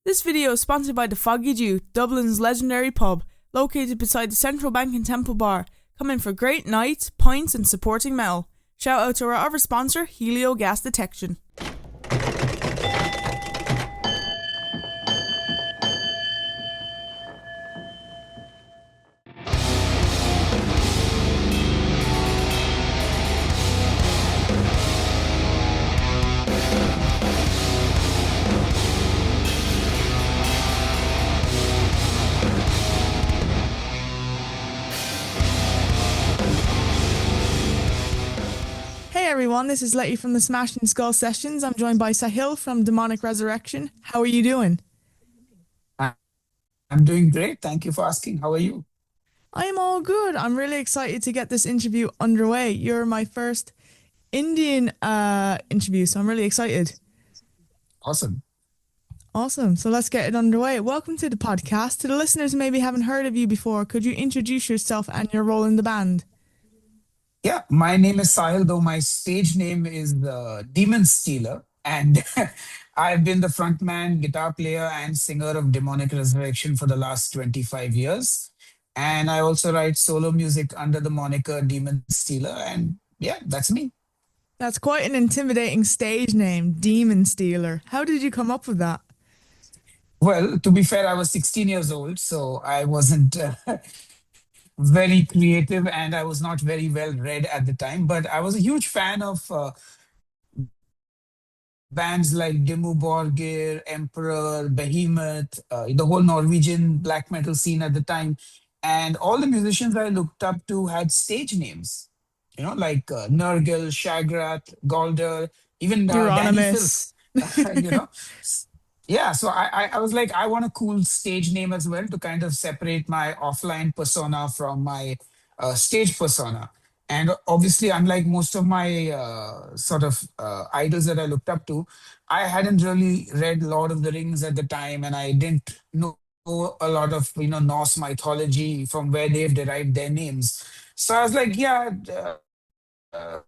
This video is sponsored by the Foggy Dew, Dublin's legendary pub, located beside the Central Bank and Temple Bar. Come in for great nights, pints and supporting metal. Shout out to our other sponsor, Helio Gas Detection. Hey everyone, this is Letty from the Smashing Skull Sessions. I'm joined by Sahil from Demonic Resurrection. How are you doing? I- I'm doing great. Thank you for asking. How are you? I'm all good. I'm really excited to get this interview underway. You're my first Indian interview, so I'm really excited. Awesome. Awesome. So let's get it underway. Welcome to the podcast. To the listeners who maybe haven't heard of you before, could you introduce yourself and your role in the band? Yeah, my name is Sahil, though my stage name is Demonstealer. And I've been the frontman, guitar player, and singer of Demonic Resurrection for the last 25 years. And I also write solo music under the moniker Demon Stealer. And yeah, that's me. That's quite an intimidating stage name, Demon Stealer. How did you come up with that? Well, to be fair, I was 16 years old, so I wasn't very creative and I was not very well read at the time. But I was a huge fan of bands like Dimmu Borgir, Emperor, Behemoth, the whole Norwegian black metal scene at the time. And all the musicians I looked up to had stage names, like Nergal, Shagrat, Galder, even Danny Filth, Euronymous. you know. Yeah, so I was like, I want a cool stage name as well to kind of separate my offline persona from my stage persona. And obviously, unlike most of my sort of idols that I looked up to, I hadn't really read Lord of the Rings at the time, and I didn't know a lot of Norse mythology from where they've derived their names. So I was like, yeah, uh,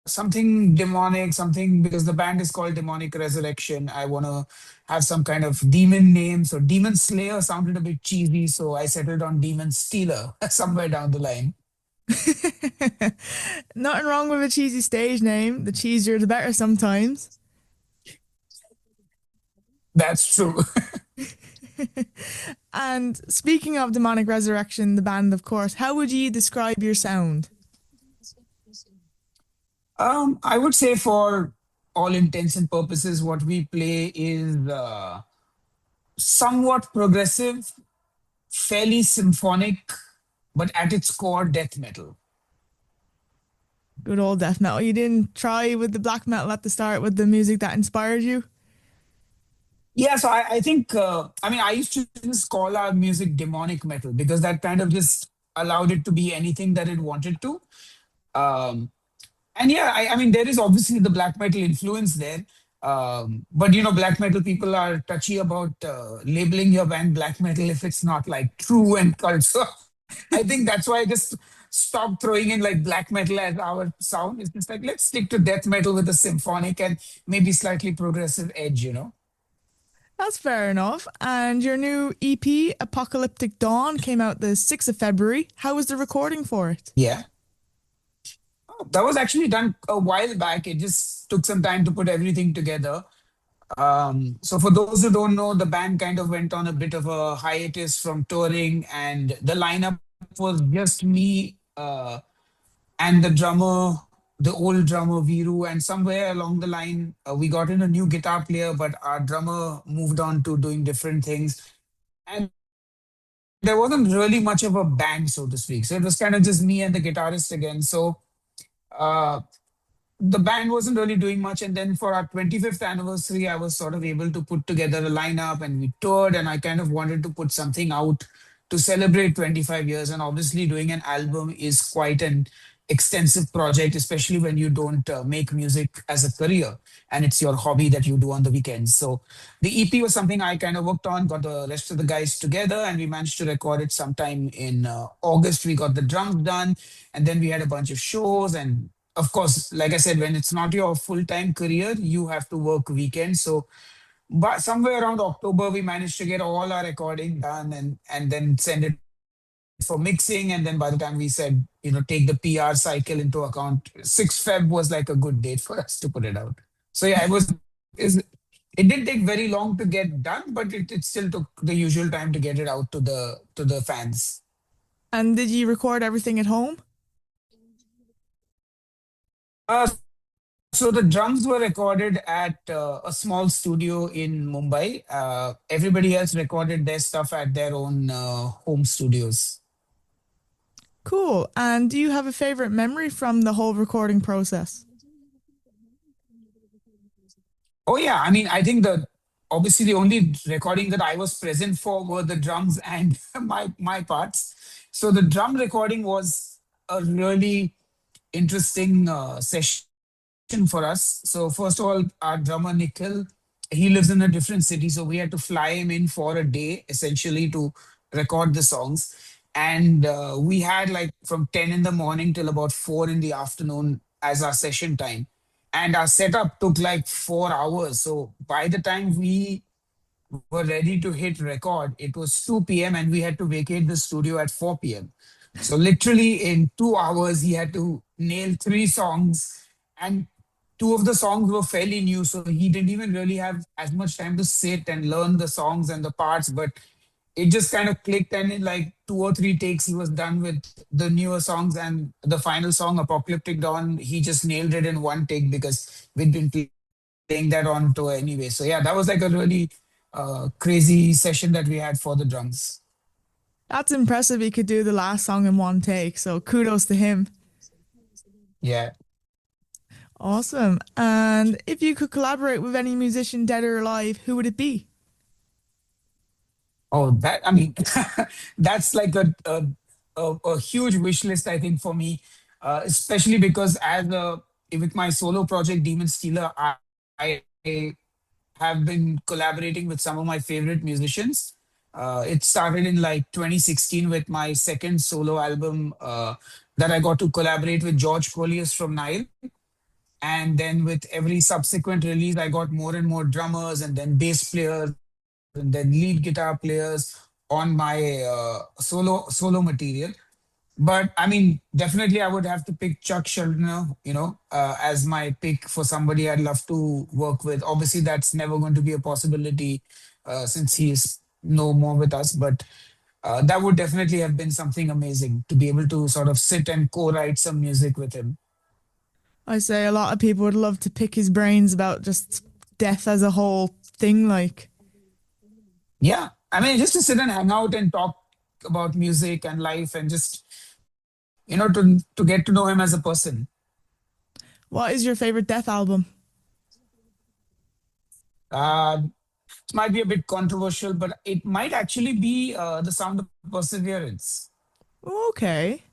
something demonic, something because the band is called Demonic Resurrection. I want to have some kind of demon name. So Demon Slayer sounded a bit cheesy, so I settled on Demon Stealer somewhere down the line. Nothing wrong with a cheesy stage name. The cheesier the better sometimes. That's true. And speaking of Demonic Resurrection, the band, of course, how would you describe your sound? I would say for all intents and purposes, what we play is somewhat progressive, fairly symphonic, but at its core, death metal. Good old death metal. You didn't try with the black metal at the start with the music that inspired you? Yeah, so I think, I mean, I used to just call our music demonic metal because that kind of just allowed it to be anything that it wanted to. Um, and yeah, I mean, there is obviously the black metal influence there. But black metal people are touchy about labeling your band black metal if it's not like true and cult. So I think that's why I just stopped throwing in like black metal as our sound. It's just like let's stick to death metal with a symphonic and maybe slightly progressive edge. That's fair enough. And your new EP, Apocalyptic Dawn, came out the 6th of February. How was the recording for it? Yeah. Oh, that was actually done a while back. It just took some time to put everything together. So for those who don't know, the band kind of went on a bit of a hiatus from touring, and the lineup was just me and the drummer, the old drummer Viru, and somewhere along the line, we got in a new guitar player, but our drummer moved on to doing different things. And there wasn't really much of a band, so to speak. So it was kind of just me and the guitarist again. So uh, the band wasn't really doing much. And then for our 25th anniversary, I was sort of able to put together a lineup and we toured. And I kind of wanted to put something out to celebrate 25 years. And obviously, doing an album is quite an extensive project, especially when you don't make music as a career and it's your hobby that you do on the weekends. So the EP was something I kind of worked on, got the rest of the guys together, and we managed to record it sometime in August. We got the drums done, and then we had a bunch of shows. And of course, like I said, when it's not your full time career, you have to work weekends. So But somewhere around October, we managed to get all our recording done and then send it for mixing. And then by the time we said, take the PR cycle into account, 6th Feb was like a good date for us to put it out. So yeah, it didn't take very long to get done, but it still took the usual time to get it out to the fans. And did you record everything at home? So the drums were recorded at a small studio in Mumbai. Everybody else recorded their stuff at their own home studios. Cool. And do you have a favorite memory from the whole recording process? Oh yeah, I mean, I think the obviously the only recording that I was present for were the drums and my parts. So the drum recording was a really interesting session for us. So first of all, our drummer Nikhil, he lives in a different city, so we had to fly him in for a day essentially to record the songs. And we had like from 10 in the morning till about 4 in the afternoon as our session time. And our setup took like 4 hours. So by the time we were ready to hit record, it was 2 p.m. and we had to vacate the studio at 4 p.m. So literally in 2 hours, he had to nail three songs, and two of the songs were fairly new. So he didn't even really have as much time to sit and learn the songs and the parts, but it just kind of clicked. And in like 2 or 3 takes, he was done with the newer songs. And the final song, Apocalyptic Dawn, he just nailed it in one take because we'd been playing that on tour anyway. So yeah, that was like a really crazy session that we had for the drums. That's impressive. He could do the last song in one take. So kudos to him. Yeah. Awesome. And if you could collaborate with any musician, dead or alive, who would it be? Oh, that I mean, that's like a huge wish list, I think, for me, especially because as a with my solo project Demonstealer, I have been collaborating with some of my favorite musicians. It started in like 2016 with my second solo album that I got to collaborate with George Colliers from Nile. And then with every subsequent release, I got more and more drummers and then bass players and then lead guitar players on my solo material. But I mean, definitely, I would have to pick Chuck Schuldiner, as my pick for somebody I'd love to work with. Obviously, that's never going to be a possibility since he is no more with us. But that would definitely have been something amazing to be able to sort of sit and co-write some music with him. I say a lot of people would love to pick his brains about just death as a whole thing. Like, Yeah, I mean, just to sit and hang out and talk about music and life and just to get to know him as a person. what is your favorite death album? Uh, it might be a bit controversial, but it might actually be the sound of perseverance. Okay.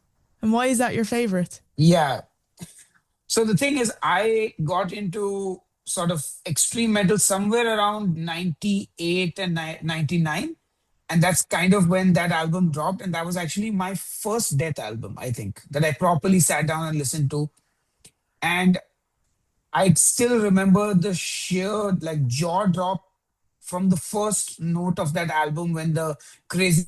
And why is that your favorite? Yeah. So the thing is, I got into sort of extreme metal somewhere around 98 and 99. And that's kind of when that album dropped. And that was actually my first death album, I think, that I properly sat down and listened to. And I still remember the sheer like jaw drop from the first note of that album when the crazy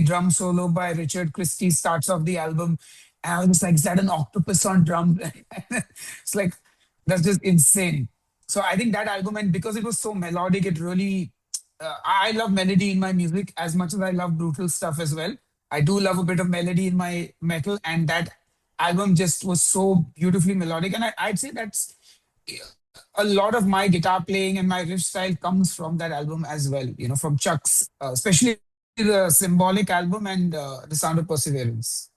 drum solo by Richard Christie starts off the album. And I was just like, is that an octopus on drum? It's like, that's just insane. So I think that album, and because it was so melodic, it really, I love melody in my music as much as I love brutal stuff as well. I do love a bit of melody in my metal, and that album just was so beautifully melodic. And I'd say that's a lot of my guitar playing and my riff style comes from that album as well, from Chuck's, especially the symbolic album and the sound of perseverance.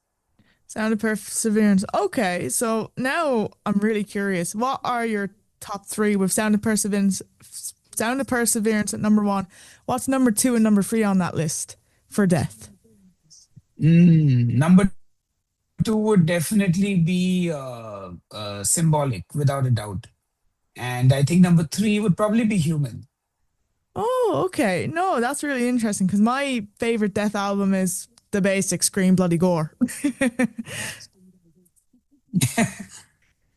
Sound of Perseverance. Okay, so now I'm really curious. What are your top three with Sound of Perseverance? Sound of Perseverance at number one. What's number two and number three on that list for death? Number two would definitely be symbolic, without a doubt. And I think number three would probably be human. Oh, okay. No, that's really interesting because my favorite death album is the basic Scream Bloody Gore.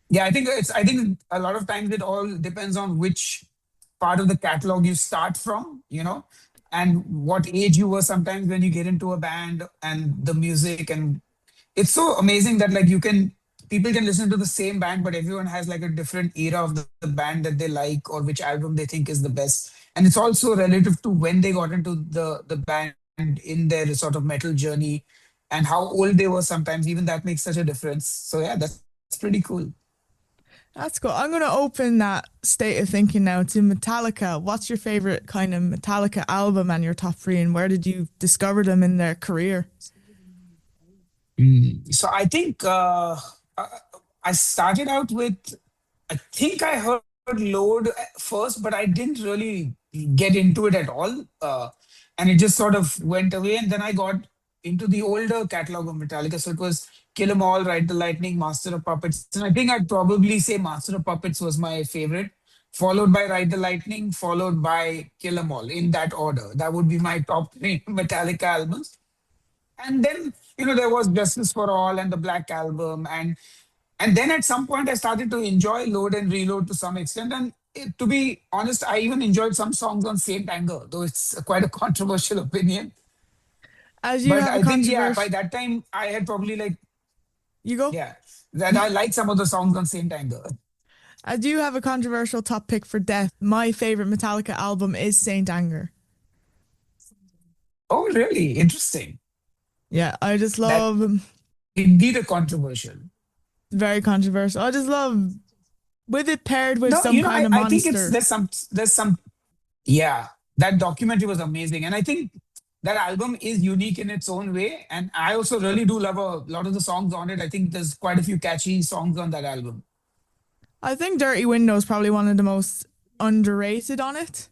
Yeah, I think a lot of times it all depends on which part of the catalog you start from, and what age you were sometimes when you get into a band and the music. And it's so amazing that like people can listen to the same band, but everyone has like a different era of the band that they like or which album they think is the best. And it's also relative to when they got into the band in their sort of metal journey and how old they were sometimes. Even that makes such a difference. So yeah, that's pretty cool. That's cool. I'm going to open that state of thinking now to Metallica. What's your favorite kind of Metallica album and your top three, and where did you discover them in their career? So I think I started out with, I think I heard Load first, but I didn't really get into it at all. And it just sort of went away. And then I got into the older catalog of Metallica. So it was Kill 'Em All, Ride the Lightning, Master of Puppets. And I think I'd probably say Master of Puppets was my favorite, followed by Ride the Lightning, followed by Kill 'Em All in that order. That would be my top three Metallica albums. And then there was Justice for All and the Black Album. And then at some point I started to enjoy Load and Reload to some extent. And to be honest, I even enjoyed some songs on Saint Anger, though it's quite a controversial opinion. As you But have a I think, yeah, by controversial, that time I had probably like, you go. yeah, that I liked some of the songs on Saint Anger. I do have a controversial top pick for Death. My favorite Metallica album is Saint Anger. Oh, really? Interesting. Yeah, I just That love, indeed a controversial. very controversial. I just love with it paired with No, some kind of I think it's monster. there's some yeah, that documentary was amazing. And I think that album is unique in its own way. And I also really do love a lot of the songs on it. I think there's quite a few catchy songs on that album. I think Dirty Window is probably one of the most underrated on it.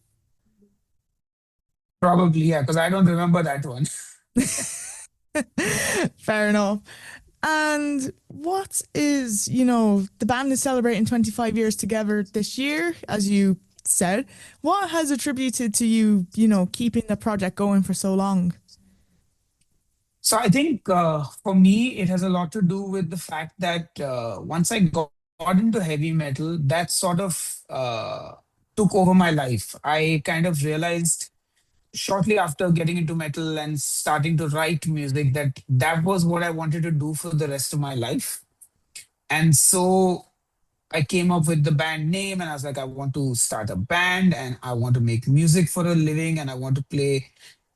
Probably, yeah, because I don't remember that one. Fair enough. And what is, the band is celebrating 25 years together this year, as you said. What has attributed to you, keeping the project going for so long? So I think for me, it has a lot to do with the fact that once I got into heavy metal, that sort of took over my life. I kind of realized shortly after getting into metal and starting to write music that that was what I wanted to do for the rest of my life. And so I came up with the band name and I was like, I want to start a band and I want to make music for a living and I want to play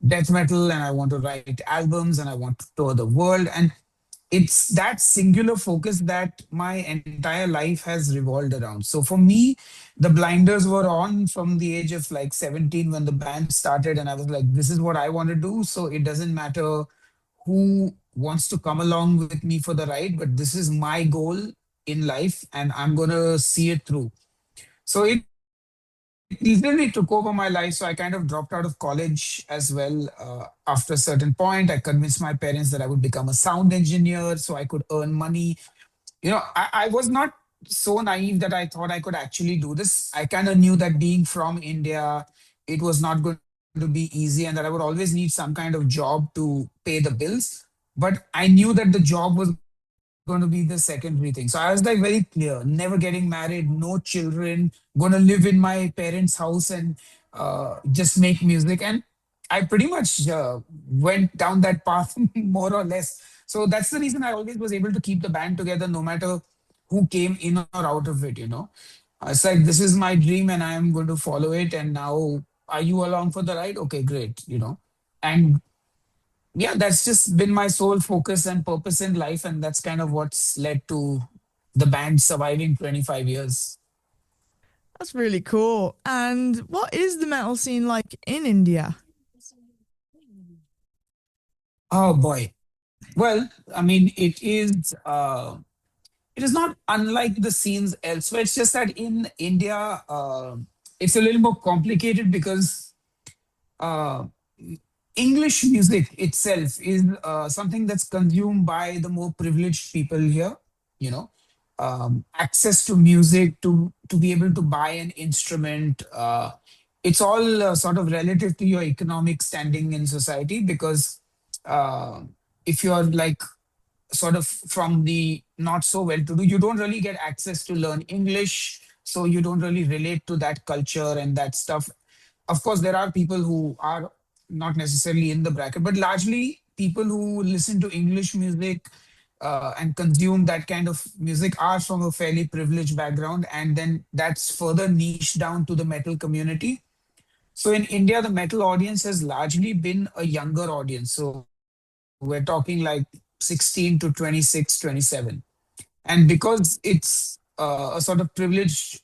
death metal and I want to write albums and I want to tour the world. And it's that singular focus that my entire life has revolved around. So for me, the blinders were on from the age of like 17 when the band started, and I was like, this is what I want to do. So it doesn't matter who wants to come along with me for the ride, but this is my goal in life and I'm going to see it through. So it literally took over my life. So I kind of dropped out of college as well. After a certain point, I convinced my parents that I would become a sound engineer so I could earn money. I was not so naive that I thought I could actually do this. I kind of knew that being from India, it was not going to be easy and that I would always need some kind of job to pay the bills. But I knew that the job was going to be the secondary thing. So I was like very clear, never getting married, no children, going to live in my parents' house and just make music. And I pretty much went down that path more or less. So that's the reason I always was able to keep the band together no matter who came in or out of it. It's like, this is my dream and I am going to follow it. And now, are you along for the ride? Okay, great. And yeah, that's just been my sole focus and purpose in life. And that's kind of what's led to the band surviving 25 years. That's really cool. And what is the metal scene like in India? Oh boy. Well, I mean, it is not unlike the scenes elsewhere. It's just that in India, it's a little more complicated because uh, English music itself is something that's consumed by the more privileged people here. You know, access to music, to be able to buy an instrument. It's all sort of relative to your economic standing in society because uh, if you're like sort of from the not so well to do, you don't really get access to learn English. so you don't really relate to that culture and that stuff. Of course, there are people who are not necessarily in the bracket, but largely people who listen to English music and consume that kind of music are from a fairly privileged background, and then that's further niched down to the metal community. So in India, the metal audience has largely been a younger audience. So we're talking like 16 to 26, 27. And because it's a sort of privileged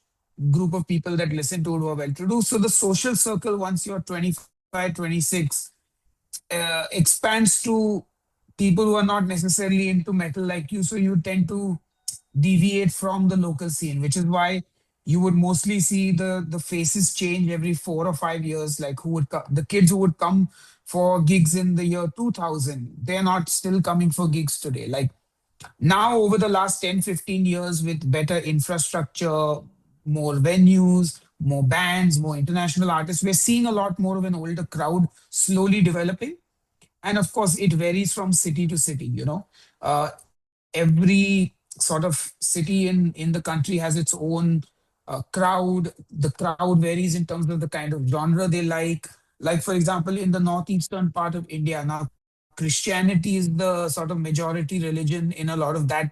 group of people that listen to it who are well to do, so the social circle, once you're 25, 26, expands to people who are not necessarily into metal like you. So you tend to deviate from the local scene, which is why you would mostly see the faces change every 4 or 5 years. Like the kids who would come for gigs in the year 2000, they're not still coming for gigs today. Like now, over the last 10, 15 years, with better infrastructure, more venues, more bands, more international artists, we're seeing a lot more of an older crowd slowly developing. And of course, it varies from city to city. Every sort of city in the country has its own crowd. The crowd varies in terms of the kind of genre they like. Like, for example, in the northeastern part of India, now Christianity is the sort of majority religion in a lot of that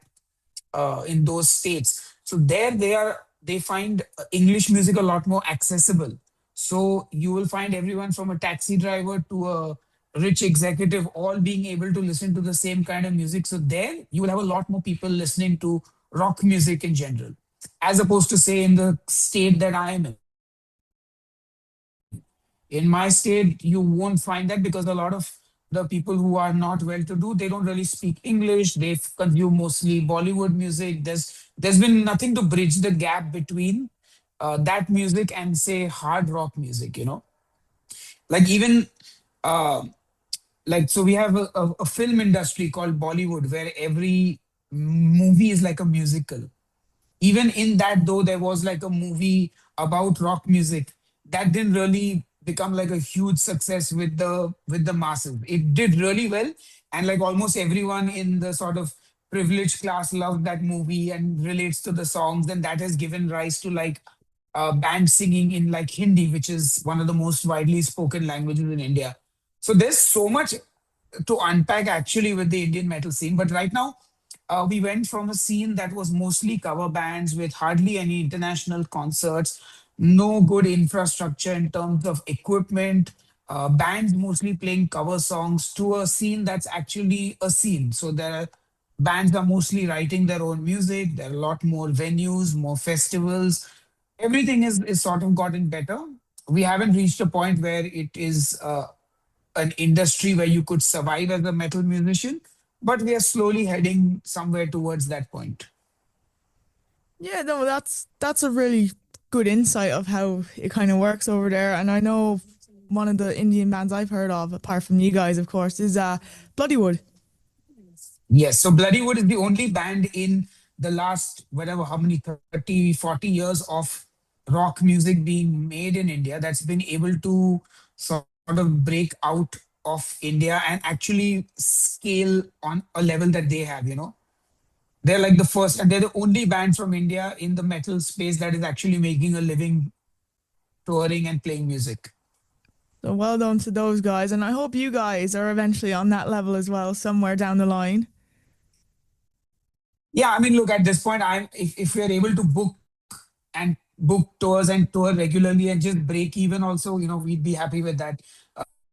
in those states. So there they find English music a lot more accessible. So you will find everyone from a taxi driver to a rich executive all being able to listen to the same kind of music. So there you will have a lot more people listening to rock music in general, as opposed to say in the state that I am in. In my state, you won't find that because a lot of the people who are not well to do, they don't really speak English. They consume mostly Bollywood music. There's been nothing to bridge the gap between that music and say hard rock music. Like even uh, like so we have a film industry called Bollywood where every movie is like a musical. Even in that, though, there was like a movie about rock music that didn't really become like a huge success with the masses. It did really well, and like almost everyone in the sort of privileged class loved that movie and relates to the songs, and that has given rise to like band singing in like Hindi, which is one of the most widely spoken languages in India. So there's so much to unpack actually with the Indian metal scene. But right now, we went from a scene that was mostly cover bands with hardly any international concerts, no good infrastructure in terms of equipment, bands mostly playing cover songs, to a scene that's actually a scene. So there are bands are mostly writing their own music. There are a lot more venues, more festivals. Everything is sort of gotten better. We haven't reached a point where it is an industry where you could survive as a metal musician, but we are slowly heading somewhere towards that point. Yeah, no, that's a really good insight of how it kind of works over there. And I know one of the Indian bands I've heard of, apart from you guys, of course, is Bloodywood. Yes, so Bloodywood is the only band in the last, whatever, how many, 30, 40 years of rock music being made in India that's been able to sort of break out of India and actually scale on a level that they have. They're like the first, and they're the only band from India in the metal space that is actually making a living touring and playing music. So well done to those guys, and I hope you guys are eventually on that level as well, somewhere down the line. Yeah, I mean, look, at this point, if we're able to book tours and tour regularly and just break even also, we'd be happy with that.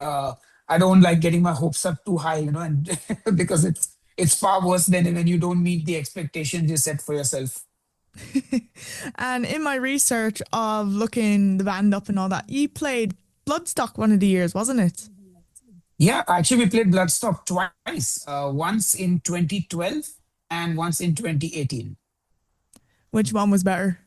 I don't like getting my hopes up too high, and because it's far worse than when you don't meet the expectations you set for yourself. And in my research of looking the band up and all that, you played Bloodstock one of the years, wasn't it? Yeah, actually, we played Bloodstock twice. Once in 2012 and once in 2018. Which one was better?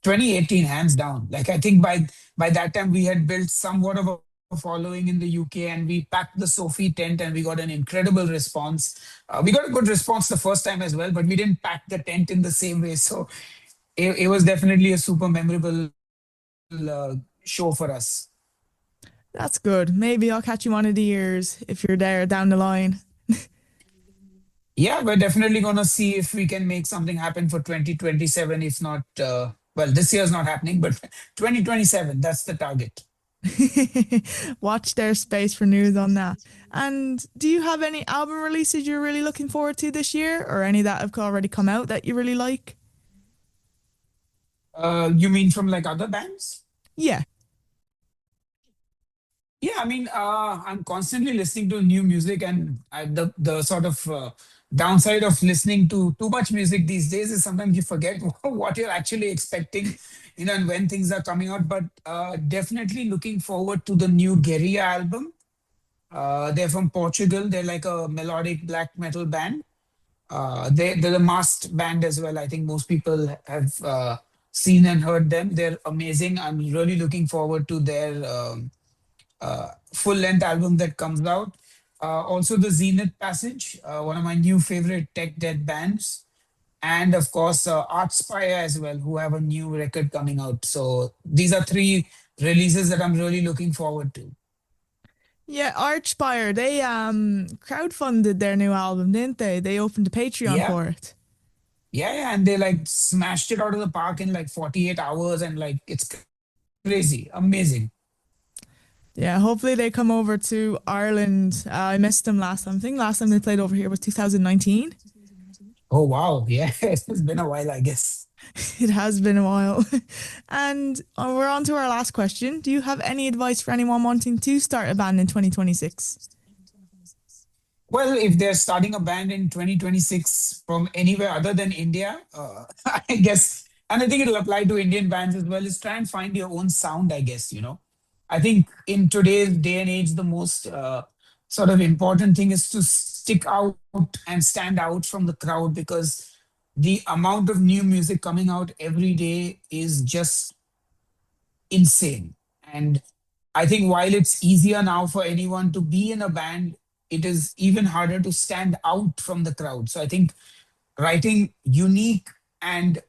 2018, hands down. Like I think by that time we had built somewhat of a following in the UK, and we packed the Sophie tent and we got an incredible response. We got a good response the first time as well, but we didn't pack the tent in the same way. So it was definitely a super memorable show for us. That's good. Maybe I'll catch you one of the years if you're there down the line. Yeah, we're definitely going to see if we can make something happen for 2027, if not Well, this year's not happening, but 2027, that's the target. Watch their space for news on that. And do you have any album releases you're really looking forward to this year, or any that have already come out that you really like? You mean from like other bands? Yeah. Yeah, I mean, I'm constantly listening to new music, and the sort of downside of listening to too much music these days is sometimes you forget what you're actually expecting, and when things are coming out. But definitely looking forward to the new Guerrilla album. They're from Portugal. They're like a melodic black metal band. They're a masked band as well. I think most people have seen and heard them. They're amazing. I'm really looking forward to their full length album that comes out. Also, the Zenith Passage, one of my new favorite tech death bands. And of course, Archspire as well, who have a new record coming out. So these are three releases that I'm really looking forward to. Yeah, Archspire, they crowdfunded their new album, didn't they? They opened a Patreon Yeah, for it. yeah, and they like smashed it out of the park in like 48 hours, and like it's crazy, amazing. Yeah, hopefully they come over to Ireland. I missed them last time. I think last time they played over here was 2019. Oh wow, yeah, it's been a while, I guess. It has been a while. And we're on to our last question. Do you have any advice for anyone wanting to start a band in 2026? Well, if they're starting a band in 2026 from anywhere other than India, I guess, and I think it'll apply to Indian bands as well, is try and find your own sound, I guess. I think in today's day and age, the most sort of important thing is to stick out and stand out from the crowd, because the amount of new music coming out every day is just insane. And I think while it's easier now for anyone to be in a band, it is even harder to stand out from the crowd. So I think writing unique and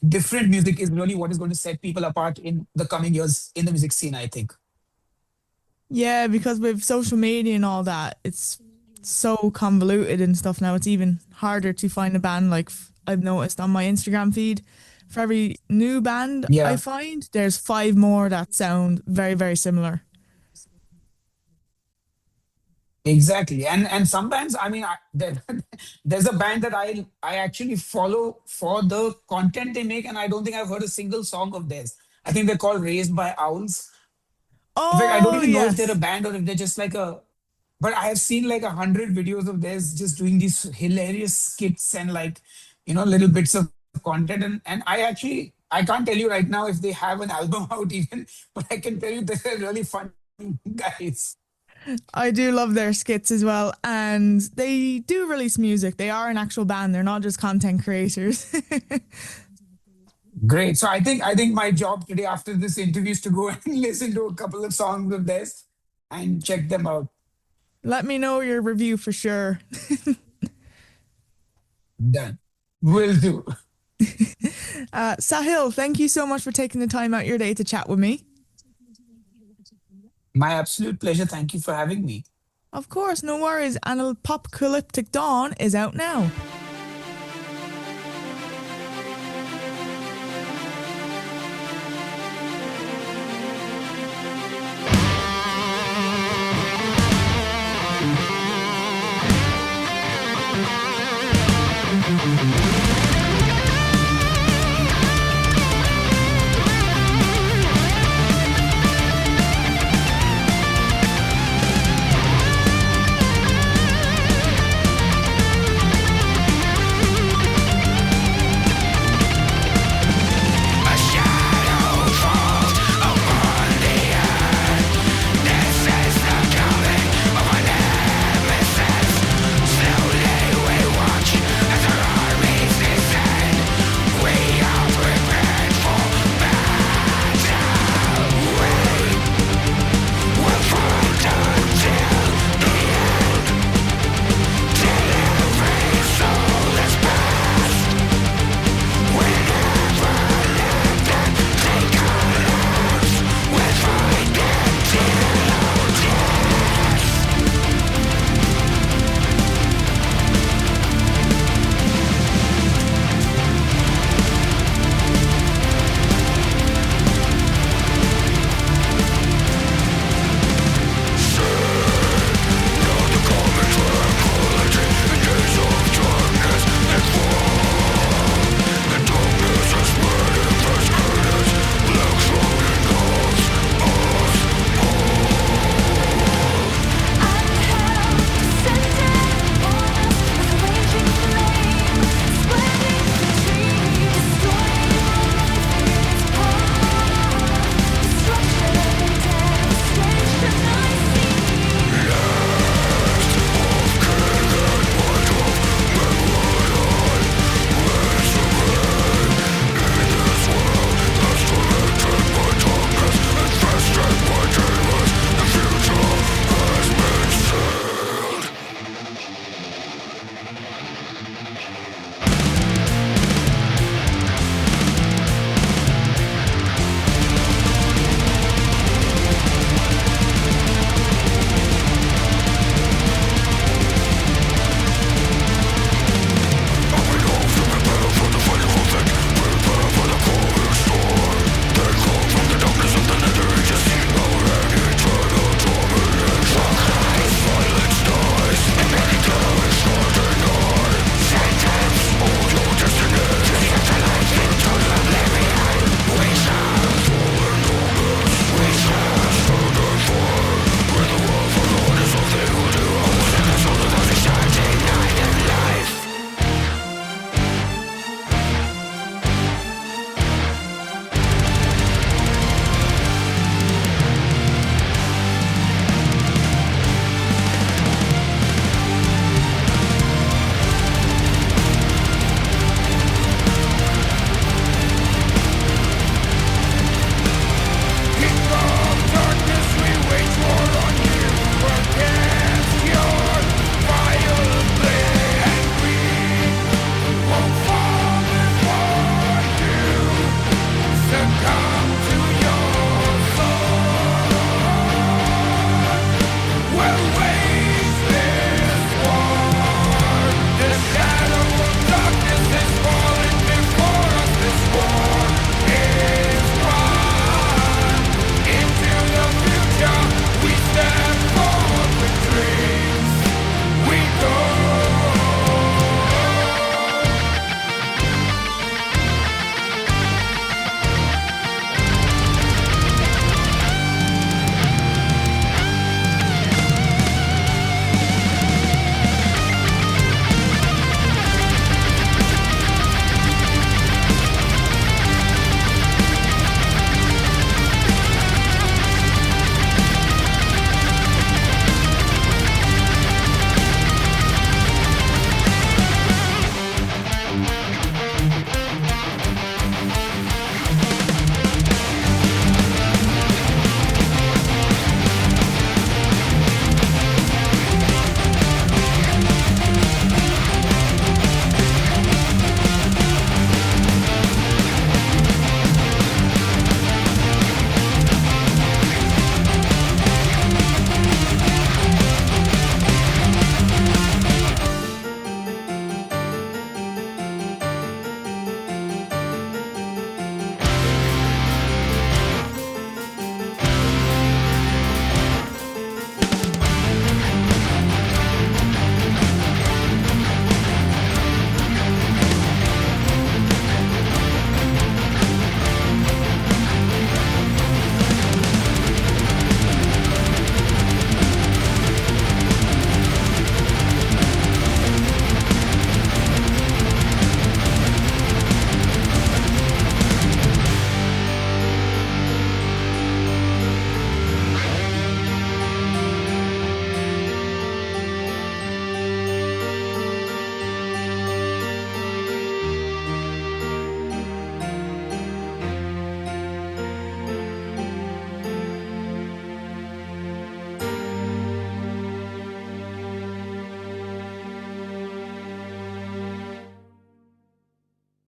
different music is really what is going to set people apart in the coming years in the music scene, I think. Yeah, because with social media and all that, it's so convoluted and stuff now. It's even harder to find a band. Like I've noticed on my Instagram feed, for every new band I Yeah, find, there's five more that sound very, very similar. exactly. And some bands, I mean, there's a band that I actually follow for the content they make, and I don't think I've heard a single song of theirs. I think they're called Raised by Owls. In fact, I don't Oh, even know if they're a yes. band or if they're just like a. But I have seen like 100 videos of theirs just doing these hilarious skits and like, little bits of content. And I can't tell you right now if they have an album out even, but I can tell you they're really fun guys. I do love their skits as well. And they do release music. They are an actual band. They're not just content creators. Great. So I think my job today after this interview is to go and listen to a couple of songs of theirs and check them out. Let me know your review for sure. Done. Will do. Sahil, thank you so much for taking the time out your day to chat with me. My absolute pleasure. Thank you for having me. Of course, no worries. And Apocalyptic Dawn is out now.